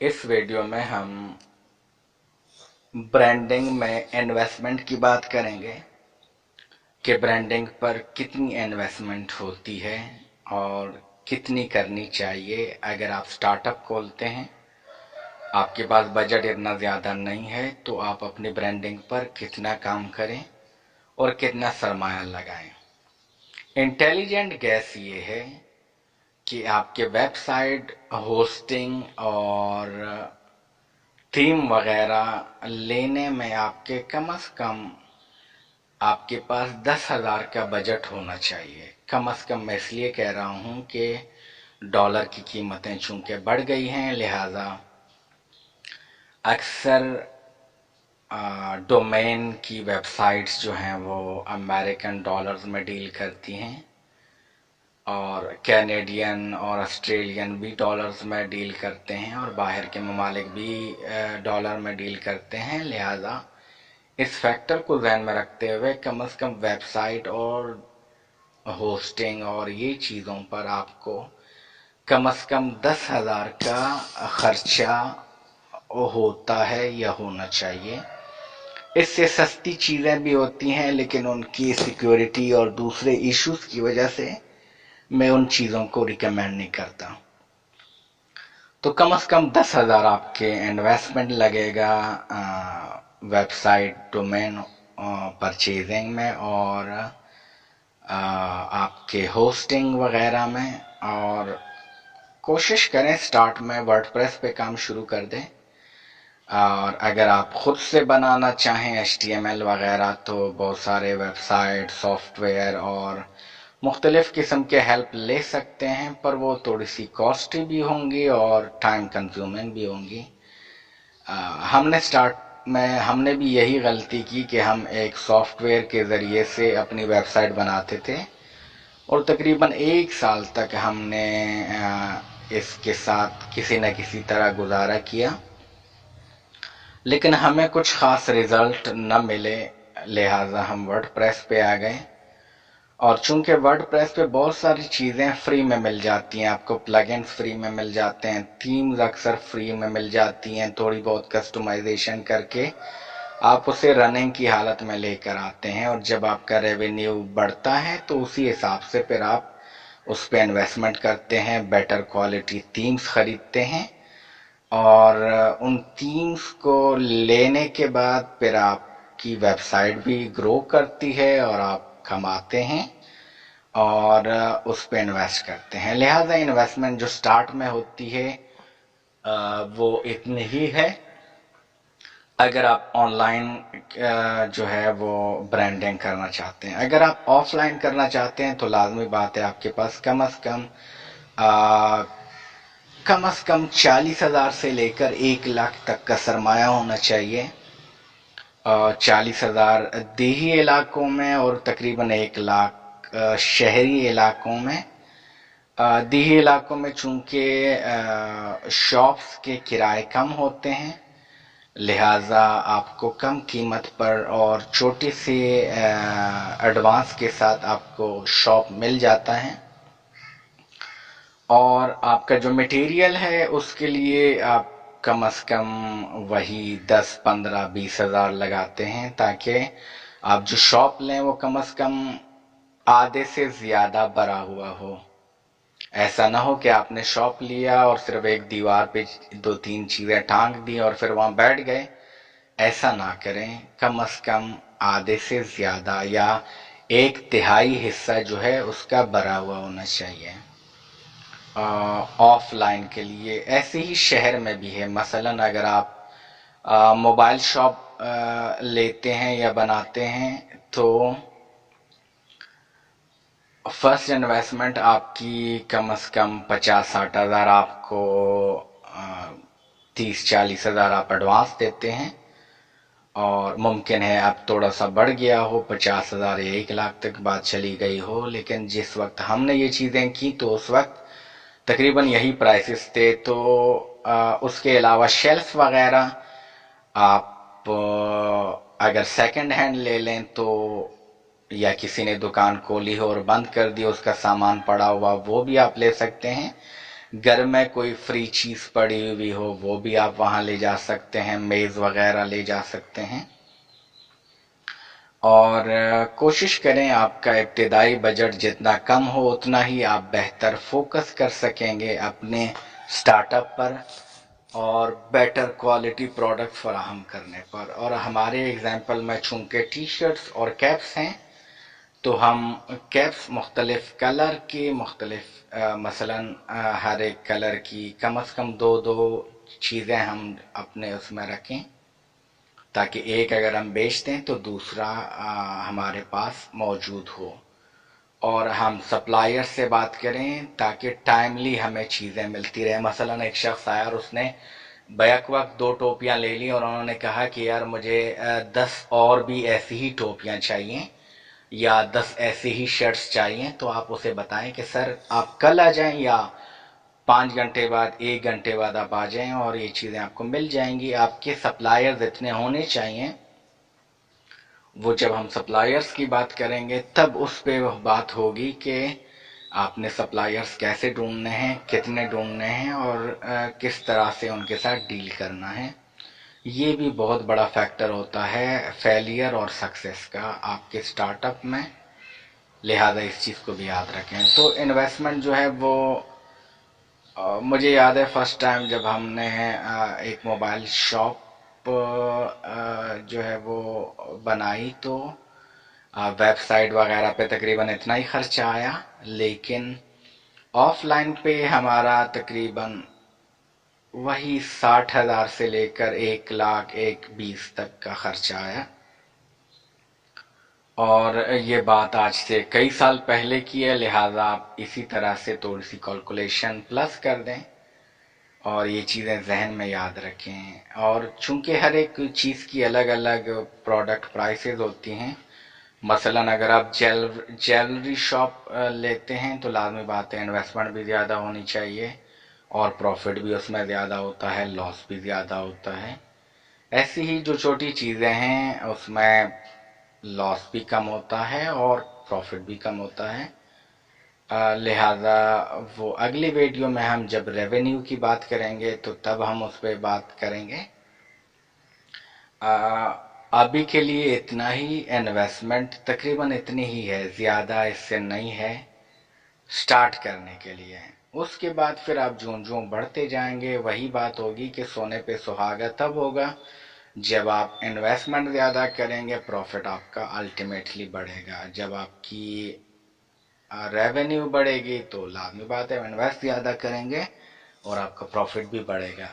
इस वीडियो में हम ब्रांडिंग में इन्वेस्टमेंट की बात करेंगे कि ब्रांडिंग पर कितनी इन्वेस्टमेंट होती है और कितनी करनी चाहिए। अगर आप स्टार्टअप खोलते हैं, आपके पास बजट इतना ज़्यादा नहीं है, तो आप अपनी ब्रांडिंग पर कितना काम करें और कितना सरमाया लगाएं। इंटेलिजेंट गैस ये है कि आपके वेबसाइट होस्टिंग और थीम वगैरह लेने में आपके कम से कम आपके पास 10,000 का बजट होना चाहिए। कम से कम मैं इसलिए कह रहा हूँ कि डॉलर की कीमतें चूंकि बढ़ गई हैं, लिहाजा अक्सर डोमेन की वेबसाइट्स जो हैं वो अमेरिकन डॉलर्स में डील करती हैं और कैनेडियन और ऑस्ट्रेलियन भी डॉलर्स में डील करते हैं और बाहर के ममालिक भी डॉलर में डील करते हैं। लिहाजा इस फैक्टर को ध्यान में रखते हुए कम से कम वेबसाइट और होस्टिंग और ये चीज़ों पर आपको कम से कम 10,000 का खर्चा होता है या होना चाहिए। इससे सस्ती चीज़ें भी होती हैं, लेकिन उनकी सिक्योरिटी और दूसरे इश्यूज की वजह से मैं उन चीज़ों को रिकमेंड नहीं करता। तो कम से कम 10,000 आपके इन्वेस्टमेंट लगेगा वेबसाइट डोमेन परचेजिंग में और आपके होस्टिंग वगैरह में। और कोशिश करें स्टार्ट में वर्डप्रेस पे काम शुरू कर दें, और अगर आप खुद से बनाना चाहें HTML वगैरह तो बहुत सारे वेबसाइट सॉफ्टवेयर और मुख्तलिफ किस्म के हेल्प ले सकते हैं, पर वो थोड़ी सी कॉस्टली भी होंगी और टाइम कंज्यूमिंग भी होंगी। हमने भी यही गलती की कि हम एक सॉफ्टवेयर के ज़रिए से अपनी वेबसाइट बनाते थे और तकरीबन 1 साल तक हमने इसके साथ किसी न किसी तरह गुजारा किया, लेकिन हमें कुछ ख़ास रिज़ल्ट न मिले। लिहाजा हम वर्डप्रेस पे आ गए, और चूंकि वर्डप्रेस पे बहुत सारी चीज़ें फ्री में मिल जाती हैं, आपको प्लगइन्स फ्री में मिल जाते हैं, थीम्स अक्सर फ्री में मिल जाती हैं, थोड़ी बहुत कस्टमाइजेशन करके आप उसे रनिंग की हालत में लेकर आते हैं, और जब आपका रेवेन्यू बढ़ता है तो उसी हिसाब से फिर आप उस पर इन्वेस्टमेंट करते हैं, बेटर क्वालिटी थीम्स खरीदते हैं, और उन थीम्स को लेने के बाद फिर आपकी वेबसाइट भी ग्रो करती है और आप कमाते हैं और उस पर इन्वेस्ट करते हैं। लिहाजा इन्वेस्टमेंट जो स्टार्ट में होती है वो इतनी ही है। अगर आप ऑनलाइन जो है वो ब्रांडिंग करना चाहते हैं, अगर आप ऑफलाइन करना चाहते हैं तो लाजमी बात है आपके पास कम से कम 40,000 से लेकर 1 लाख तक का सरमाया होना चाहिए। 40,000 देही इलाकों में और तकरीबन 1 लाख शहरी इलाकों में। देही इलाकों में चूंकि शॉप्स के किराए कम होते हैं, लिहाजा आपको कम कीमत पर और छोटे से एडवांस के साथ आपको शॉप मिल जाता है, और आपका जो मटेरियल है उसके लिए आप कम से कम वही 10, 15, 20,000 लगाते हैं, ताकि आप जो शॉप लें वो कम से कम आधे से ज़्यादा भरा हुआ हो। ऐसा ना हो कि आपने शॉप लिया और सिर्फ एक दीवार पे 2-3 चीज़ें टांग दी और फिर वहाँ बैठ गए। ऐसा ना करें, कम से कम आधे से ज़्यादा या 1/3 हिस्सा जो है उसका भरा हुआ होना चाहिए। ऑफलाइन के लिए ऐसे ही शहर में भी है। मसलन अगर आप मोबाइल शॉप लेते हैं या बनाते हैं तो फर्स्ट इन्वेस्टमेंट आपकी कम से कम 50-60 हज़ार आपको 30-40 हज़ार आप एडवांस देते हैं, और मुमकिन है अब थोड़ा सा बढ़ गया हो, 50,000 या 1 लाख तक बात चली गई हो, लेकिन जिस वक्त हमने ये चीज़ें की तो उस वक्त तकरीबन यही प्राइसेस थे। तो उसके अलावा शेल्फ वगैरह आप अगर सेकंड हैंड ले लें तो, या किसी ने दुकान खोली हो और बंद कर दी, उसका सामान पड़ा हुआ, वो भी आप ले सकते हैं। گھر میں کوئی فری چیز پڑی ہوئی ہو وہ بھی آپ وہاں لے جا سکتے ہیں، میز وغیرہ لے جا سکتے ہیں. اور کوشش کریں آپ کا ابتدائی بجٹ جتنا کم ہو اتنا ہی آپ بہتر فوکس کر سکیں گے اپنے سٹارٹ اپ پر اور بیٹر کوالٹی پروڈکٹ فراہم کرنے پر. اور ہمارے ایگزامپل میں چونکہ ٹی شرٹس اور کیپس ہیں تو ہم کیپس مختلف کلر کی مثلا ہر ایک کلر کی کم از کم دو چیزیں ہم اپنے اس میں رکھیں تاکہ ایک اگر ہم بیچ دیں تو دوسرا ہمارے پاس موجود ہو. اور ہم سپلائر سے بات کریں تاکہ ٹائملی ہمیں چیزیں ملتی رہے. مثلا ایک شخص آیا اور اس نے بیک وقت 2 ٹوپیاں لے لی اور انہوں نے کہا کہ یار مجھے 10 اور بھی ایسی ہی ٹوپیاں چاہیے یا 10 ایسی ہی شرٹس چاہیے. تو آپ اسے بتائیں کہ سر آپ کل آ جائیں یا 5 گھنٹے بعد 1 گھنٹے بعد آپ آ جائیں اور یہ چیزیں آپ کو مل جائیں گی. آپ کے سپلائرز اتنے ہونے چاہیے. وہ جب ہم سپلائرز کی بات کریں گے تب اس پہ وہ بات ہوگی کہ آپ نے سپلائرز کیسے ڈھونڈنے ہیں، کتنے ڈھونڈنے ہیں اور کس طرح سے ان کے ساتھ ڈیل کرنا ہے. یہ بھی بہت بڑا فیکٹر ہوتا ہے فیلئر اور سکسیس کا آپ کے سٹارٹ اپ میں. لہذا اس چیز کو بھی یاد رکھیں. تو انویسٹمنٹ جو ہے وہ مجھے یاد ہے فرسٹ ٹائم جب ہم نے ایک موبائل شاپ جو ہے وہ بنائی تو ویب سائٹ وغیرہ پہ تقریباً اتنا ہی خرچہ آیا، لیکن آف لائن پہ ہمارا تقریباً وہی 60,000 سے لے کر 1,20,000 تک کا خرچہ آیا. اور یہ بات آج سے کئی سال پہلے کی ہے، لہٰذا آپ اسی طرح سے تھوڑی سی کیلکولیشن پلس کر دیں اور یہ چیزیں ذہن میں یاد رکھیں. اور چونکہ ہر ایک چیز کی الگ الگ پروڈکٹ پرائسز ہوتی ہیں، مثلا اگر آپ جیولری شاپ لیتے ہیں تو لازمی بات ہے انویسٹمنٹ بھی زیادہ ہونی چاہیے اور پروفٹ بھی اس میں زیادہ ہوتا ہے، لاس بھی زیادہ ہوتا ہے. ایسی ہی جو چھوٹی چیزیں ہیں اس میں لاس بھی کم ہوتا ہے اور پروفٹ بھی کم ہوتا ہے. لہذا وہ اگلی ویڈیو میں ہم جب ریونیو کی بات کریں گے تو تب ہم اس پہ بات کریں گے. ابھی کے لیے اتنا ہی. انویسٹمنٹ تقریباً اتنی ہی ہے، زیادہ اس سے نہیں ہے سٹارٹ کرنے کے لیے. اس کے بعد پھر آپ جوں بڑھتے جائیں گے وہی بات ہوگی کہ سونے پہ سہاگا تب ہوگا جب آپ انویسٹمنٹ زیادہ کریں گے، پروفٹ آپ کا الٹیمیٹلی بڑھے گا. جب آپ کی ریونیو بڑھے گی تو لازمی بات ہے انویسٹ زیادہ کریں گے اور آپ کا پروفٹ بھی بڑھے گا.